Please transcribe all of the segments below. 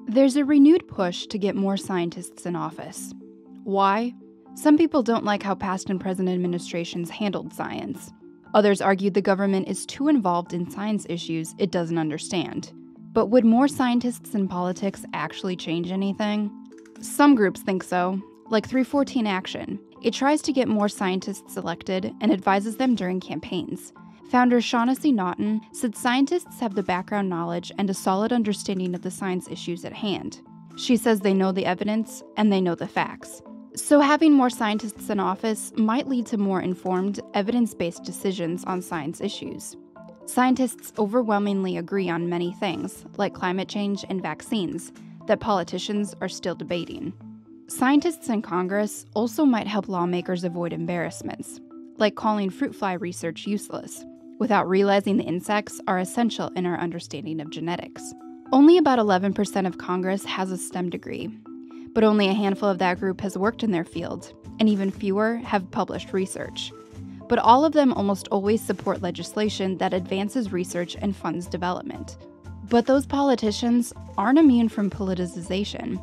There's a renewed push to get more scientists in office. Why? Some people don't like how past and present administrations handled science. Others argued the government is too involved in science issues it doesn't understand. But would more scientists in politics actually change anything? Some groups think so, like 314 Action. It tries to get more scientists elected and advises them during campaigns. Founder Shaughnessy Naughton said scientists have the background knowledge and a solid understanding of the science issues at hand. She says they know the evidence and they know the facts. So having more scientists in office might lead to more informed, evidence-based decisions on science issues. Scientists overwhelmingly agree on many things, like climate change and vaccines, that politicians are still debating. Scientists in Congress also might help lawmakers avoid embarrassments, like calling fruit fly research useless, without realizing the insects are essential in our understanding of genetics. Only about 11% of Congress has a STEM degree, but only a handful of that group has worked in their field, and even fewer have published research. But all of them almost always support legislation that advances research and funds development. But those politicians aren't immune from politicization.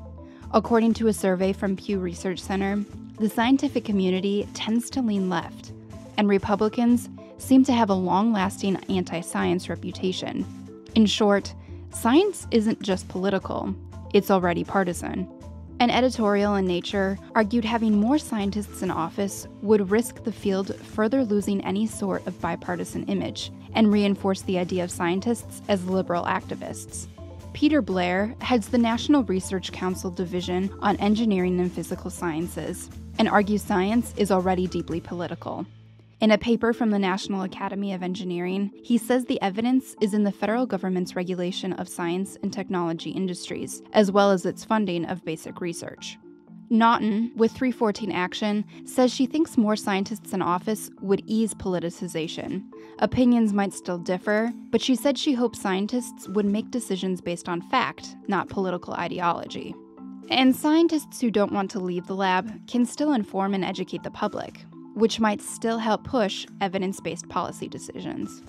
According to a survey from Pew Research Center, the scientific community tends to lean left, and Republicans seem to have a long-lasting anti-science reputation. In short, science isn't just political, it's already partisan. An editorial in Nature argued having more scientists in office would risk the field further losing any sort of bipartisan image and reinforce the idea of scientists as liberal activists. Peter Blair heads the National Research Council Division on Engineering and Physical Sciences and argues science is already deeply political. In a paper from the National Academy of Engineering, he says the evidence is in the federal government's regulation of science and technology industries, as well as its funding of basic research. Naughton, with 314 Action, says she thinks more scientists in office would ease politicization. Opinions might still differ, but she said she hopes scientists would make decisions based on fact, not political ideology. And scientists who don't want to leave the lab can still inform and educate the public, which might still help push evidence-based policy decisions.